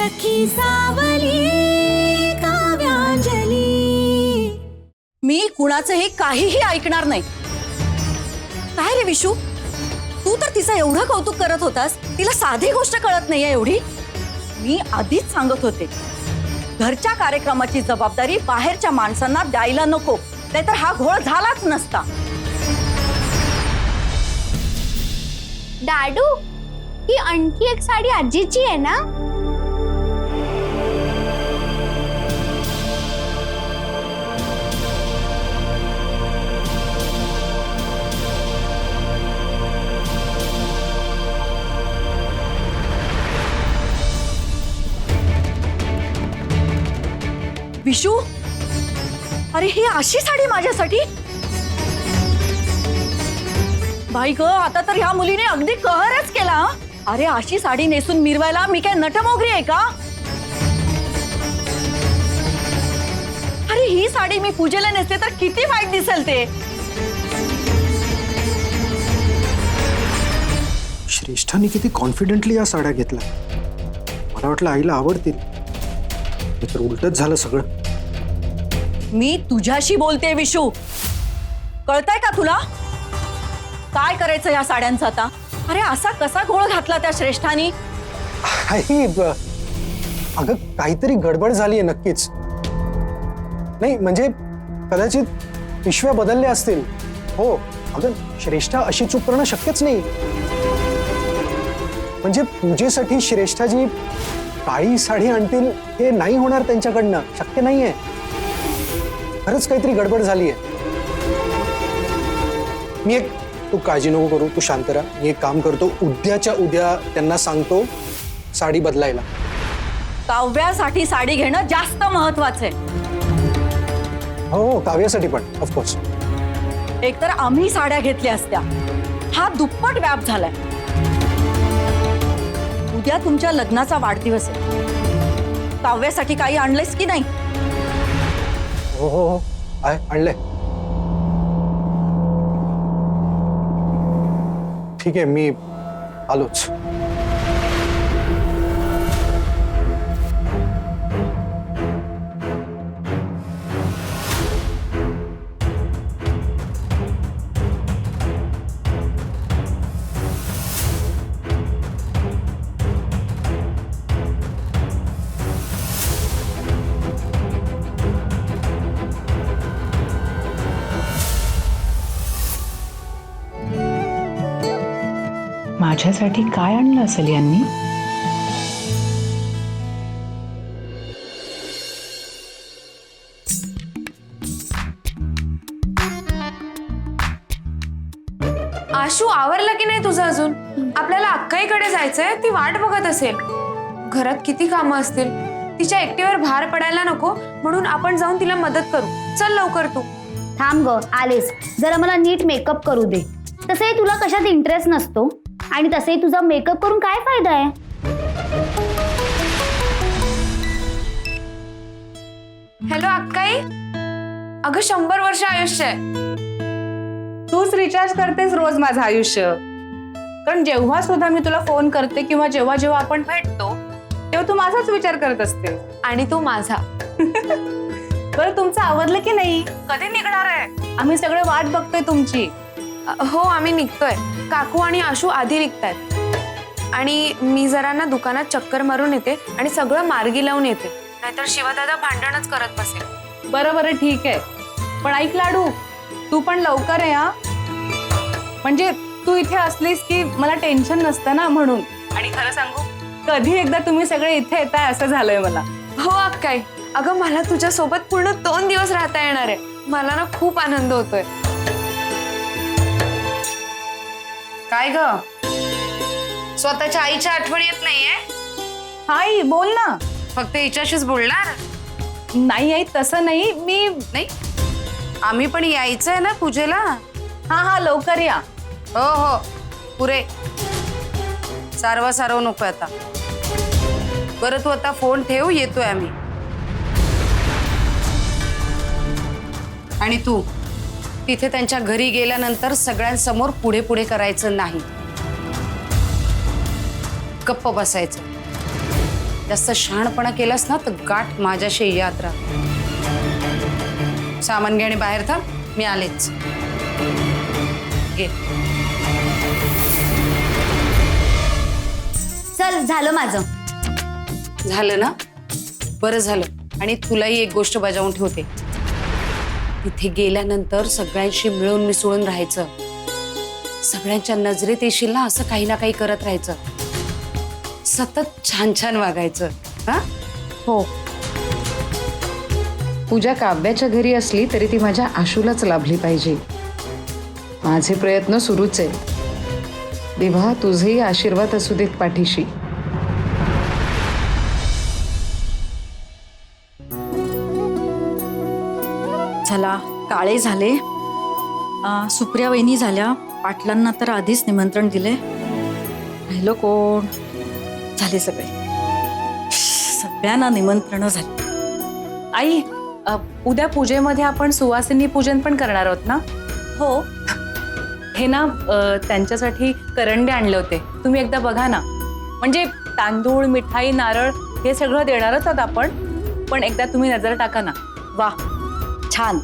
सखी सावली काव्यांजली। मी कुणाचंही काहीही ऐकणार नाही। काय रे विशू, तू तर तिचं एवढं कौतुक करत होतास, तिला साधी गोष्ट कळत नाहीये एवढी? मी आधीच सांगत होते, घरच्या कार्यक्रमाची जबाबदारी बाहेरच्या माणसांना द्यायला नको, नाहीतर हा घोळ झालाच नसता। दादू, ही आणखी एक साडी आजीची आहे ना? विशू, अरे ही अशी साडी माझ्यासाठी? बाई ग, आता तर ह्या मुलीने अगदी कहरच केला। अरे अशी साडी नेसून मिरवायला मी काय नटमोगरी आहे का? अरे ही साडी मी पूजेला नेसते तर किती वाईट दिसेल ते। श्रेष्ठांनी किती कॉन्फिडेंटली या साड्या घेतल्या। मला वाटलं आईला आवडतील, तर उलटच झालं सगळं। मी तुझ्याशी बोलते विशू, कळतंय का तुला काय करायचं या साड्यांचं आता? अरे असा कसा घोळ घातला त्या श्रेष्ठानी? आई, अगं काहीतरी गडबड झाली आहे नक्कीच। नाही म्हणजे कदाचित पिशव्या बदलल्या असतील। हो अगं, श्रेष्ठा अशी चूक करणं शक्यच नाही। म्हणजे पूजेसाठी श्रेष्ठाजी काळी साडी आणतील हे नाही होणार त्यांच्याकडनं, शक्य नाहीये। खरंच काहीतरी गडबड झाली आहे। तू काळजी नको करू, तू शांत राहा। मी एक काम करतो, उद्याच्या उद्या त्यांना सांगतो साडी बदलायला। काव्यासाठी साडी घेणं जास्त महत्वाचं आहे। हो काव्यासाठी पण ऑफकोर्स। एकतर आम्ही साड्या घेतल्या असत्या, हा दुप्पट व्याप झालाय। उद्या तुमच्या लग्नाचा वाढदिवस आहे, काव्यासाठी काही आणलंयस की नाही? हो हो हो, आणलंय। ठीक आहे, मी आलोच। माझ्यासाठी काय आणलं असेल यांनी? आशू, आवरलं की नाही तुझं अजून? आपल्याला अक्काईकडे जायचंय, ती वाट बघत असेल। घरात किती कामं असतील, तिच्या एकटीवर भार पडायला नको म्हणून आपण जाऊन तिला मदत करू। चल लवकर तू। थांब ग, आलेस, जरा मला नीट मेकअप करू दे। तसंही तुला कशात इंटरेस्ट नसतो, आणि तसंही तुझा मेकअप करून काय फायदा आहे? हॅलो अक्काई, अगं 100 वर्ष आयुष्य आहे। तूच रिचार्ज करतेस रोज माझं आयुष्य, कारण जेव्हा सुद्धा मी तुला फोन करते किंवा जेव्हा जेव्हा आपण भेटतो तेव्हा तू माझाच विचार करत असते। आणि तू माझा। बरं तुमचं आवडलं की नाही? कधी निघणार आहे? आम्ही सगळे वाट बघतोय तुमची। हो आम्ही निघतोय, काकू आणि आशू आधी निघतायत आणि मी जरा ना दुकानात चक्कर मारून येते आणि सगळं मार्गी लावून येते, नाहीतर शिवादादा भांडणच करत बसेल। बरं बरं ठीक आहे, पण ऐक लाडू, तू पण लवकर आहे हा। म्हणजे तू इथे असलीस की मला टेन्शन नसतं ना म्हणून। आणि खरं सांगू, कधी एकदा तुम्ही सगळे इथे येताय असं झालंय मला। हो अक्काई, अगं मला तुझ्या सोबत पूर्ण 2 दिवस राहता येणार आहे। मला ना खूप आनंद होतोय। काय ग, स्वतःच्या आईच्या आठवण येत नाहीये? हाय बोल ना। फक्त हिच्याशीच बोलणार? नाही आई, तसं नाही, मी नाही, आम्ही पण यायचंय ना पूजेला। हा हा लवकर या। हो हो पुरे, सारव नको आता। बरं तू आता फोन ठेव, येतोय आम्ही। आणि तू तिथे त्यांच्या घरी गेल्यानंतर सगळ्यांसमोर पुढे पुढे करायचं नाही, गप्प बसायचं। जास्त शहाणपणा केलास ना तर गाठ माझ्याशी यात्रा. सामान घे आणि बाहेर थांब, मी आलेच. घे. चल झालं माझं. झालं ना? बरं झालं. आणि तुलाही एक गोष्ट बजावून ठेवते. तिथे गेल्यानंतर सगळ्यांशी मिळून मिसळून राहायचं. सगळ्यांच्या नजरेत येशील ना असं काही ना काही करत राहायचं. सतत छान छान वागायचं. हा? हो. पूजा काव्याच्या घरी असली तरी ती माझ्या आशूलाच लाभली पाहिजे. माझे प्रयत्न सुरूच आहे. देवा तुझेही आशीर्वाद असू देत पाठीशी. चला, काळे झाले, सुप्रिया वहिनी झाल्या, पाटलांना तर आधीच निमंत्रण दिले. राहिलं कोण? झाले सगळे, सगळ्यांना निमंत्रण झाली. आई, उद्या पूजेमध्ये आपण सुवासिनी पूजन पण करणार आहोत ना? हो. हे ना त्यांच्यासाठी करंडे आणले होते, तुम्ही एकदा बघा ना. म्हणजे तांदूळ, मिठाई, नारळ हे सगळं देणारच आहोत आपण, पण एकदा तुम्ही नजर टाका ना. वा, छान.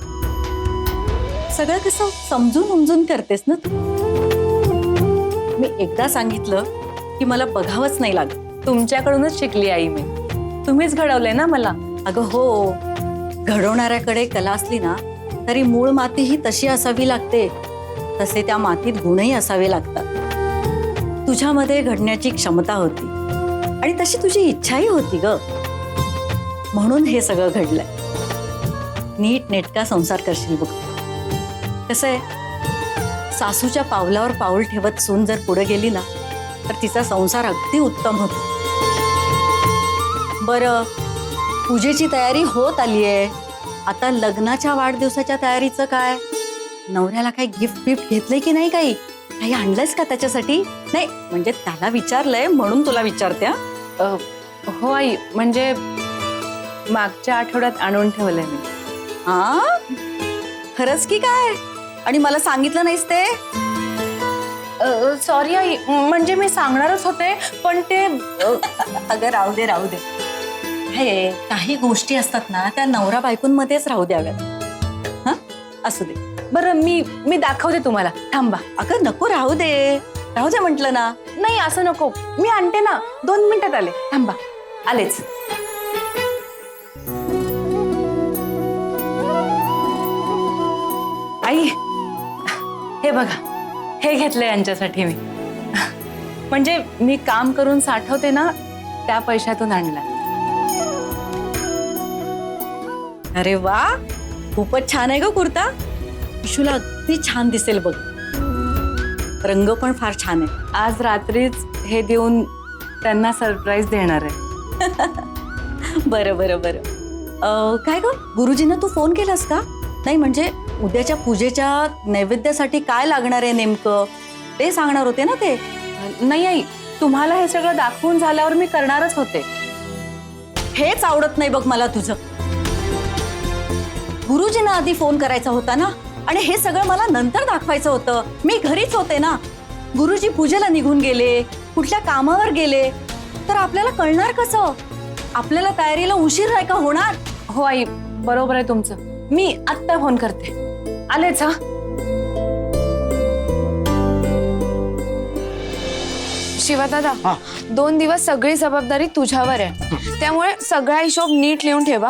सगळं कसं समजून उमजून करतेस ना तू. मी एकदा सांगितलं की मला बघावंच नाही लागत. तुमच्याकडूनच शिकली आई मी. तुम्हीच घडवलंय ना मला. अगं हो, घडवणाऱ्याकडे कला असली ना तरी मूळ माती ही तशी असावी लागते. तसे त्या मातीत गुणही असावे लागतात. तुझ्यामध्ये घडण्याची क्षमता होती आणि तशी तुझी इच्छाही होती ग. म्हणून हे सगळं घडलंय. नीट नेटका संसार करशील बघ. कसं आहे, सासूच्या पावलावर पाऊल ठेवत सून जर पुढे गेली ना तर तिचा संसार अगदी उत्तम होतो. बरं, पूजेची तयारी होत आली आहे. आता लग्नाच्या वाढदिवसाच्या तयारीचं काय? नवऱ्याला काही गिफ्ट बिफ्ट घेतलंय की नाही? काही आणलंयस का त्याच्यासाठी? नाही म्हणजे त्याला विचारलंय म्हणून तुला विचारते. हो आई, म्हणजे मागच्या आठवड्यात आणून ठेवलंय मी. हा, खरंच की काय? आणि मला सांगितलं नाहीस ते? सॉरी आई, म्हणजे मी सांगणारच होते पण ते अगं राहू दे राहू दे. हे काही गोष्टी असतात ना त्या नवरा बायकोंमध्येच राहू द्याव्यात. हा, असू दे. बरं, मी दाखवते तुम्हाला. थांबा. अगं नको, राहू दे राहू दे म्हटलं ना. नाही असं नको, मी आणते ना. 2 मिनिटात आले. थांबा, आलेच. आई, हे बघा, हे घेतलंय यांच्यासाठी मी. म्हणजे मी काम करून साठवते ना त्या पैशातून आणला. अरे वा, खूपच छान आहे ग कुर्ता. विशूला अगदी छान दिसेल बघ. रंग पण फार छान आहे. आज रात्रीच हे देऊन त्यांना सरप्राईज देणार आहे. बरं बरं बरं. काय ग, गुरुजींना तू फोन केलास का? नाही म्हणजे उद्याच्या पूजेच्या नैवेद्यासाठी काय लागणार आहे नेमकं ते सांगणार होते ना ते. नाही आई, तुम्हाला हे सगळं दाखवून झाल्यावर मी करणारच होते. हेच आवडत नाही बघ मला तुझं. गुरुजींना आधी फोन करायचा होता ना, आणि हे सगळं मला नंतर दाखवायचं होतं. मी घरीच होते ना. गुरुजी पूजेला निघून गेले, कुठल्या कामावर गेले तर आपल्याला कळणार कसं? आपल्याला तयारीला उशीर नाही का होणार? हो आई, बरोबर आहे तुमचं. मी आत्ता फोन करते. आलेच. हा, शिवादादा, 2 दिवस सगळी जबाबदारी तुझ्यावर आहे. त्यामुळे सगळा हिशोब नीट लिहून ठेवा.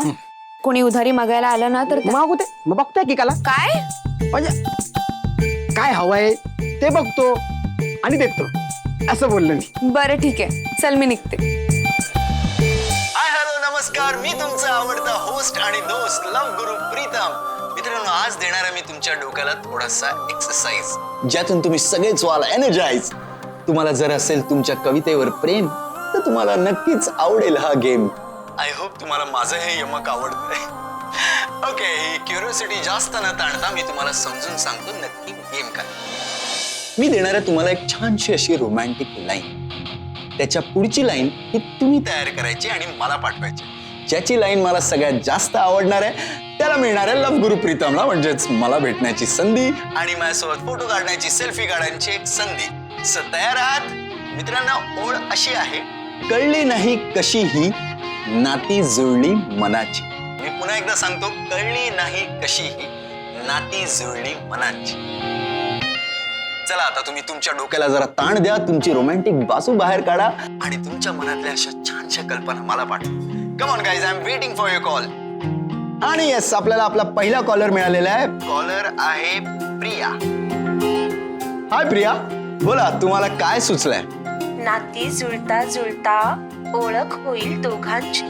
कोणी उधारी मागायला आलं ना तर मागू दे, मग बघतोय की काला काय म्हणजे काय हवंय ते बघतो आणि देतो, असं बोललो मी. बरं ठीक आहे, चल मी निघते. हाय हॅलो नमस्कार, मी तुमचा आवडता होस्ट आणि दोस्त लव गुरु प्रीतम. मित्रांनो, आज देणार आहे मी तुमच्या डोक्याला थोडासा एक्सरसाइज, ज्यातून तुम्ही सगळेच व्हाल एनर्जाइज. तुम्हाला जर असेल तुमच्या कवितेवर प्रेम तर तुम्हाला नक्कीच आवडेल हा गेम. आय होप तुम्हाला माझं हे यमक आवडतंय. ओके, ही क्युरिओसिटी जास्त न ताणता मी तुम्हाला समजून सांगतो नक्की गेम काय. मी देणार आहे तुम्हाला एक छानशी अशी रोमॅन्टिक लाईन. त्याच्या पुढची लाईन ही तुम्ही तयार करायची आणि मला पाठवायची. ज्याची लाईन मला सगळ्यात जास्त आवडणार आहे त्याला मिळणार आहे लव गुरु प्रीतमला, म्हणजेच मला भेटण्याची संधी आणि माझ्यासोबत फोटो काढण्याची, सेल्फी काढण्याची एक संधी. तयार आहात मित्रांनो? ओळ अशी आहे कळली नाही कशी ही नाती जुळली मनाची. मी पुन्हा एकदा सांगतो, कळली नाही कशी ही नाती जुळली मनाची. चला आता तुम्ही तुमच्या डोक्याला जरा ताण द्या, तुमची रोमॅन्टिक बाजू बाहेर काढा आणि तुमच्या मनातल्या अशा छानशा कल्पना मला पाठवा. Come on guys, I am waiting for your call. आणि येस, आपल्याला आपला पहिला कॉलर मिळालेला आहे. कॉलर आहे प्रिया. हाय प्रिया, बोला तुम्हाला काय सुचलंय? नाती जुळता जुळता ओळख होईल दोघांची.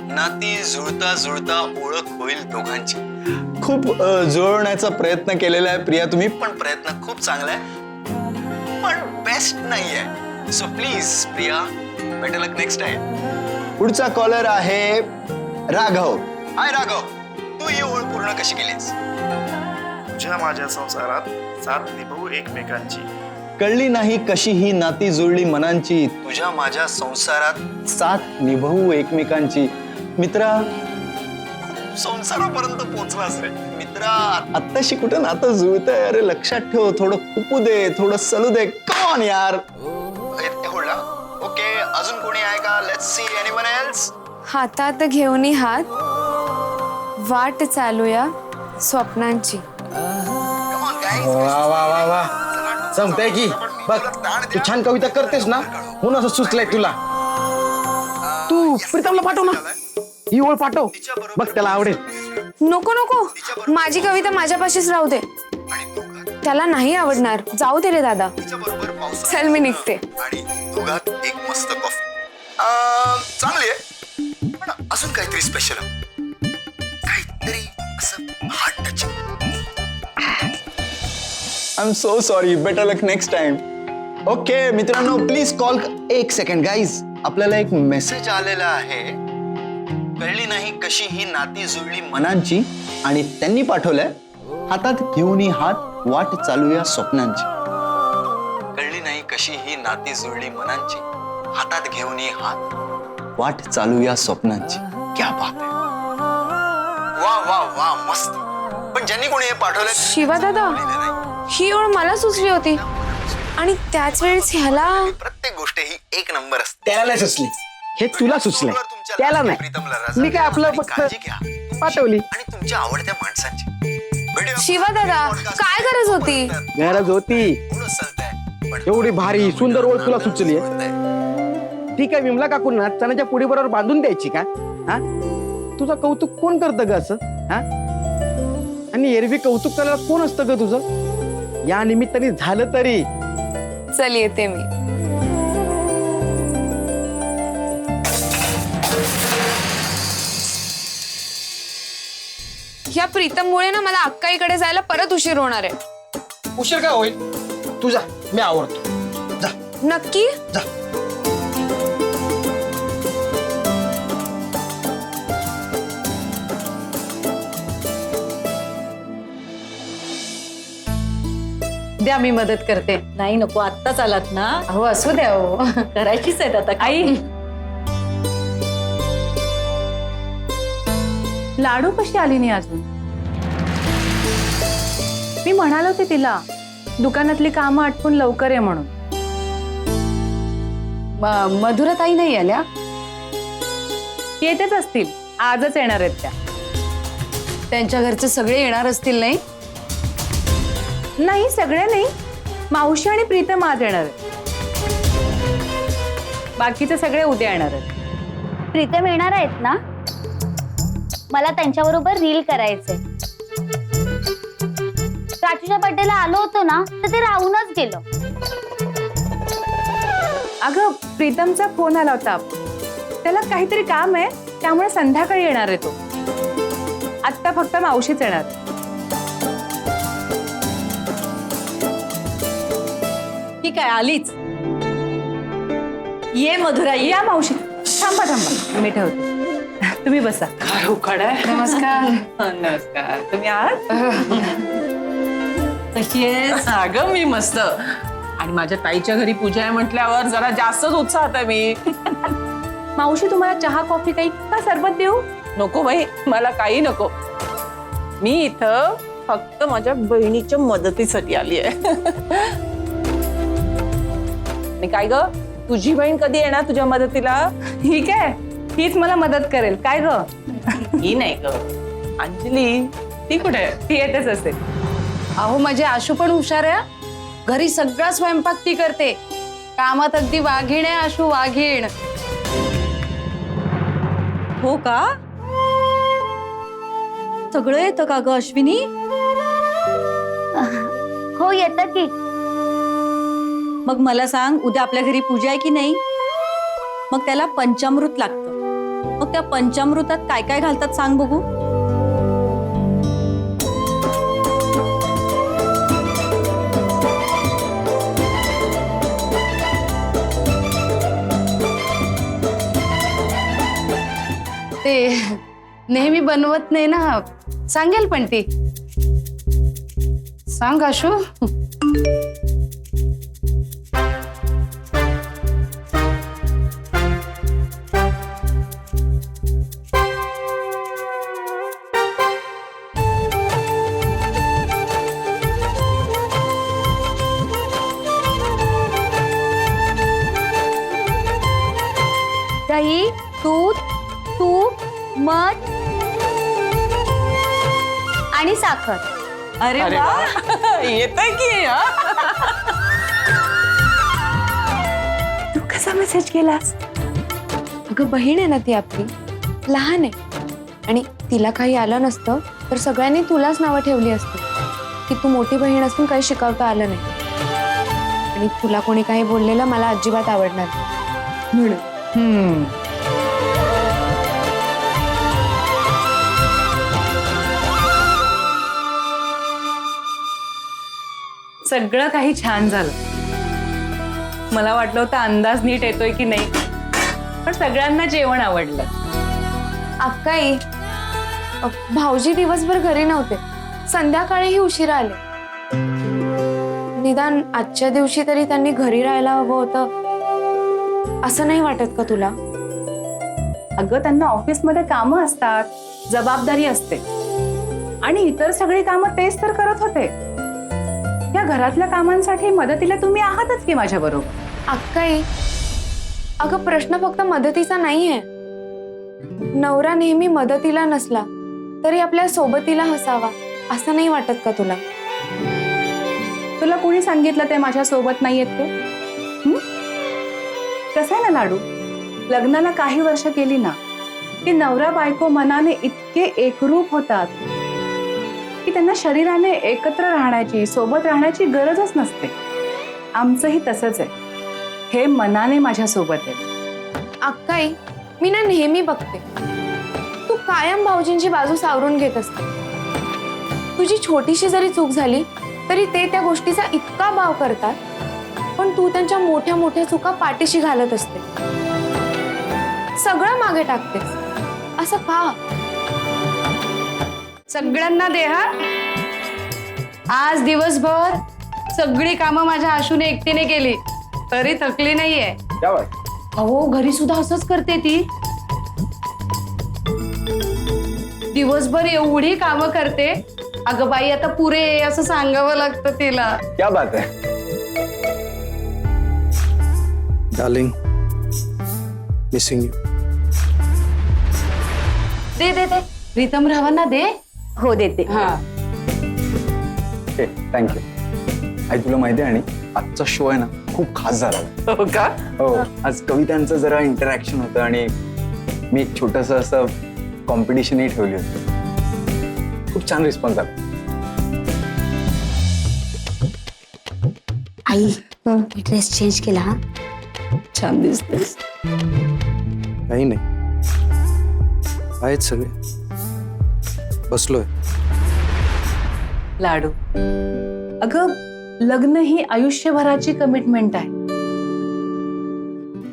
नाती जुळता जुळता ओळख होईल दोघांची. खूप जुळवण्याचा प्रयत्न केलेला आहे प्रिया तुम्ही, पण प्रयत्न खूप चांगला आहे, पण बेस्ट नाहीये. So please Priya, better luck next time. पुढचा कॉलर आहे राघव. हाय राघव, तू ही ओळख पूर्ण कशी केलीस? तुझ्या माझ्या संसारात साथ निभावू एकमेकांची. कळली नाही कशी ही नाती जुळली मनांची. तुझ्या माझ्या संसारात साथ निभावू एकमेकांची. मित्रा, संसारापर्यंत पोहोचलास रे मित्रा. आत्ताशी कुठं नातं जुळतंय? अरे लक्षात ठेव, थोडं खुपू दे, थोडं सलू दे. कम ऑन यार. ओके, अजून कोणी आहे का? Let's see anyone else. हातात घेऊनी हात वाट चालूया स्वप्नांची. Come on guys. वा वा वा वा, जमतंय की. बघ, तू छान कविता करतेस ना, म्हणून असं सुचलंय तुला. तू प्रीतमला पाठव ना, ही ओळ पाठव, बघ त्याला आवडेल. नको नको, माझी कविता माझ्यापाशीच राहू दे. त्याला नाही आवडणार. जाऊ दे रे दादा. चल मी निघते. आणि दोघात एक मस्त कॉफी. चांगली आहे, पण अजून काहीतरी स्पेशल, काहीतरी असं heart touching. I am so sorry, better luck next time. Okay मित्रांनो, प्लीज कॉल. एक सेकंड गाईज, आपल्याला एक मेसेज आलेला आहे. कळली नाही कशी ही नाती जुळली मनांची, आणि त्यांनी पाठवलंय, हातात घेऊन हात वाट चालूया स्वप्नांची. कळली नाही कशी ही नाती जुळली मनांची, हातात घेऊन हात वाट चालूया स्वप्नांची. क्या बात आहे. वा वा वा, मस्त. पण ज्यांनी कोणी हे पाठवलं, शिवा दादा, ही ओळ मला सुचली होती आणि त्याच वेळेस ह्याला. प्रत्येक गोष्ट ही एक नंबर असते. त्याला नाही सुचली, हे तुला सुचलंय, त्याला नाही. मी काय आपलं फक्त पाठवली. आणि तुमच्या आवडत्या माणसांची. शिवा दादा, काय गरज होती? गरज होती. एवढी भारी सुंदर ओळ तुला सुचली. ठीक आहे, विमला काकूंना चण्याच्या पुडी बरोबर बांधून द्यायची का? हा, तुझं कौतुक कोण करतं ग असं? हा, आणि एरवी कौतुक करायला कोण असतं ग तुझं? या निमित्ताने झालं तरी. चल येते मी. या प्रीतममुळे ना मला अक्काईकडे जायला परत उशीर होणार आहे. उशीर काय होईल? तुझा मी आवडतो. जा नक्की? जा. द्या, मी मदत करते. नाही नको, आत्ताच आलात ना, अहो असू द्या हो. करायचीच आहेत आता. आई, लाडू कशी आली नाही अजून? मी म्हणाले होते तिला दुकानातली कामं आटपून लवकर ये म्हणून. मधुराताई नाही आल्या? येतेच असतील, आजच येणार आहेत त्या. त्यांच्या घरचे सगळे येणार असतील नाही? नाही, सगळे नाही. मावशी आणि प्रीतम आज येणार आहेत. बाकीचे सगळे उद्या येणार आहेत. प्रीतम येणार आहेत ना? मला त्यांच्याबरोबर रील करायचंय. प्राचूच्या बर्थडेला आलो होतो ना, तर ते राहूनच गेलो. अगं, प्रीतमचा फोन आला होता. त्याला काहीतरी काम आहे, त्यामुळे संध्याकाळी येणार आहे तो. आत्ता फक्त मावशीच येणार. ठीक आहे, आलीच. ये मधुरा, ये. या मावशी. थांबा थांबा, मी ठेवते. तुम्ही बसा. काय उखाड आहे. नमस्कार. नमस्कार. तुम्ही आहात? कशी आहेस? अगं, मी मस्त. आणि माझ्या ताईच्या घरी पूजा आहे म्हटल्यावर जरा जास्तच उत्साहात आहे मी. मावशी, तुम्हाला चहा कॉफी काही का सरबत देऊ? नको बाई, मला काही नको. मी इथं फक्त माझ्या बहिणीच्या मदतीसाठी आली आहे. आणि काय ग, तुझी बहीण कधी येणार तुझ्या मदतीला? ठीक आहे, हीच मला मदत करेल. काय ग? ही नाही ग, अंजली. ती कुठे? ती येतेच असेल. अहो माझी आशू पण हुशार आहे. घरी सगळा स्वयंपाक ती करते. कामात अगदी वाघीण आहे आशू, वाघीण. हो का? सगळं येतं का ग अश्विनी? हो येतं की. मग मला सांग, उद्या आपल्या घरी पूजा आहे की नाही? मग त्याला पंचामृत लागतं. मग त्या पंचामृतात काय काय घालतात सांग बघू. ते नेहमी बनवत नाही ना. सांगेल पण ती. सांग आशू. दही, दूध, तूप, मध आणि साखर. अरे वा, येतंय की. तू कसा मेसेज केलास? अगं बहीण आहे ना ती आपली, लहान आहे आणि तिला काही आलं नसतं तर सगळ्यांनी तुलाच नावं ठेवली असती की तू मोठी बहीण असून काही शिकवता आलं नाही. आणि तुला कोणी काही बोललेलं मला अजिबात आवडणार नाही म्हणून. सगळं काही छान झालं. मला वाटलं होतं अंदाज नीट येतोय की नाही, पण सगळ्यांना जेवण आवडलं. अक्काई, भाऊजी दिवसभर घरी नव्हते, संध्याकाळीही उशिरा आले. निदान आजच्या दिवशी तरी त्यांनी घरी राहायला हवं होतं, असं नाही वाटत का तुला? अगं त्यांना ऑफिसमध्ये कामं असतात, जबाबदारी असते आणि इतर सगळी कामं तेच तर करत होते. या घरातल्या कामांसाठी मदतीला तुम्ही आहातच की माझ्या बरोबर. अक्काई, अगं प्रश्न फक्त मदतीचा नाहीये. नवरा नेहमी मदतीला नसला तरी आपल्या सोबतीला हसावा, असं नाही वाटत का तुला? तुला कोणी सांगितलं ते माझ्या सोबत नाही येत ते? कसं आहे ना लाडू, लग्नाला काही वर्ष केली ना की नवरा बायको मनाने इतके एकरूप होतात की त्यांना शरीराने एकत्र राहण्याची, सोबत राहण्याची गरजच नसते. आमचंही तसंच आहे. हे मनाने माझ्या सोबत आहे. अक्काई, मी ना नेहमी बघते तू कायम भाऊजींची बाजू सावरून घेत असते. तुझी छोटीशी जरी चूक झाली तरी ते त्या गोष्टीचा इतका भाव करतात, पण तू त्यांच्या मोठ्या मोठ्या चुका पाठीशी घालत असते, सगळं मागे टाकतेस. असं का? सगळ्यांना दे हा. आज दिवसभर सगळी कामं माझ्या आशूने एकटीने केली तरी थकली नाहीये. अहो घरी सुद्धा असंच करते ती. दिवसभर एवढी कामं करते. अगं बाई आता पुरे असं सांगावं लागतं तिला. क्या बात है. Darling, missing you. दे दे दे प्रीतम रावांना दे. हो देते. हा थँक्यू. आई तुला माहिती आहे आणि आजचा शो आहे ना खूप खास झाला. हो का? हो, आज कवितांचं जरा इंटरॅक्शन होतं आणि मी एक छोटस असं कॉम्पिटिशनही ठेवली होती. खूप छान रिस्पॉन्स आला. आई, ड्रेस चेंज केला हा? छान दिसतेस. काही नाही, आहेत सगळे. बसलोय. लाडू, अगं लग्न ही आयुष्यभराची कमिटमेंट आहे.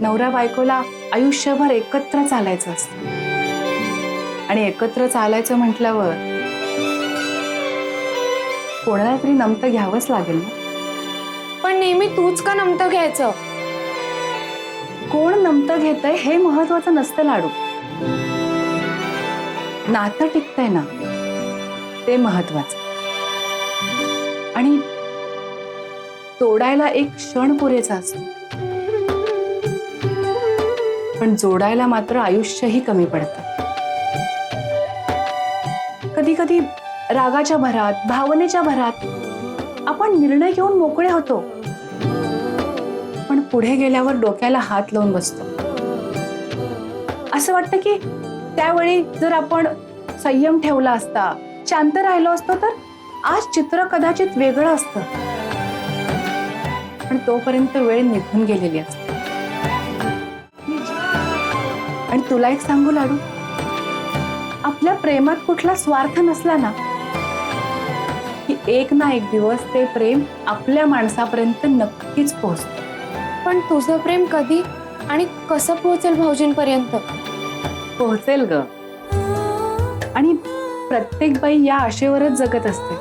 नवरा बायकोला आयुष्यभर एकत्र चालायचं असतं आणि एकत्र चालायचं म्हटल्यावर कोणाला तरी नमतं घ्यावंच लागेल ना. पण नेहमी तूच का नमतं घ्यायचं? कोण नमतं घेतंय हे महत्वाचं नसतं लाडू. नातं टिकतंय ना, ते महत्वाचं. आणि तोडायला एक क्षण पुरेसा असतो. पण जोडायला मात्र आयुष्यही कमी पडतं. कधी कधी रागाच्या भरात, भावनेच्या भरात आपण निर्णय घेऊन मोकळे होतो, पण पुढे गेल्यावर डोक्याला हात लावून बसतो. असं वाटतं की त्यावेळी जर आपण संयम ठेवला असता, शांत राहिलो असतो, तर आज चित्र कदाचित वेगळं असतं. पण तोपर्यंत वेळ निघून गेलेली असते. आणि तुला एक सांगू लाडू, आपल्या प्रेमात कुठला स्वार्थ नसला ना, की एक ना एक दिवस ते प्रेम आपल्या माणसापर्यंत नक्कीच पोहोचतं. पण तुझं प्रेम कधी आणि कसं पोहोचेल भाऊजींपर्यंत? पोहोचेल ग. आणि प्रत्येक बाई या आशेवरच जगत असते,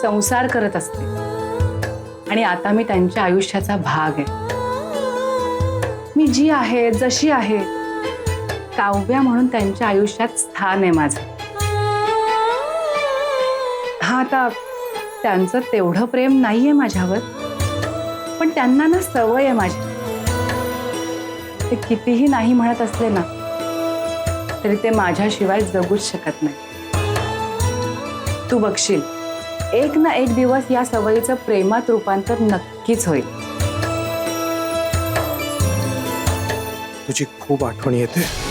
संसार करत असते. आणि आता मी त्यांच्या आयुष्याचा भाग आहे. मी जी आहे, जशी आहे, काव्या म्हणून त्यांच्या आयुष्यात स्थान आहे माझं. हा, आता त्यांचं तेवढं प्रेम नाहीये माझ्यावर, पण त्यांना ना सवय आहे माझी. ते कितीही नाही म्हणत असले ना, तरी ते माझ्याशिवाय जगूच शकत नाही. तू बघशील, एक ना एक दिवस या सवयीचं प्रेमात रूपांतर नक्कीच होईल. तुझी खूप आठवण येते.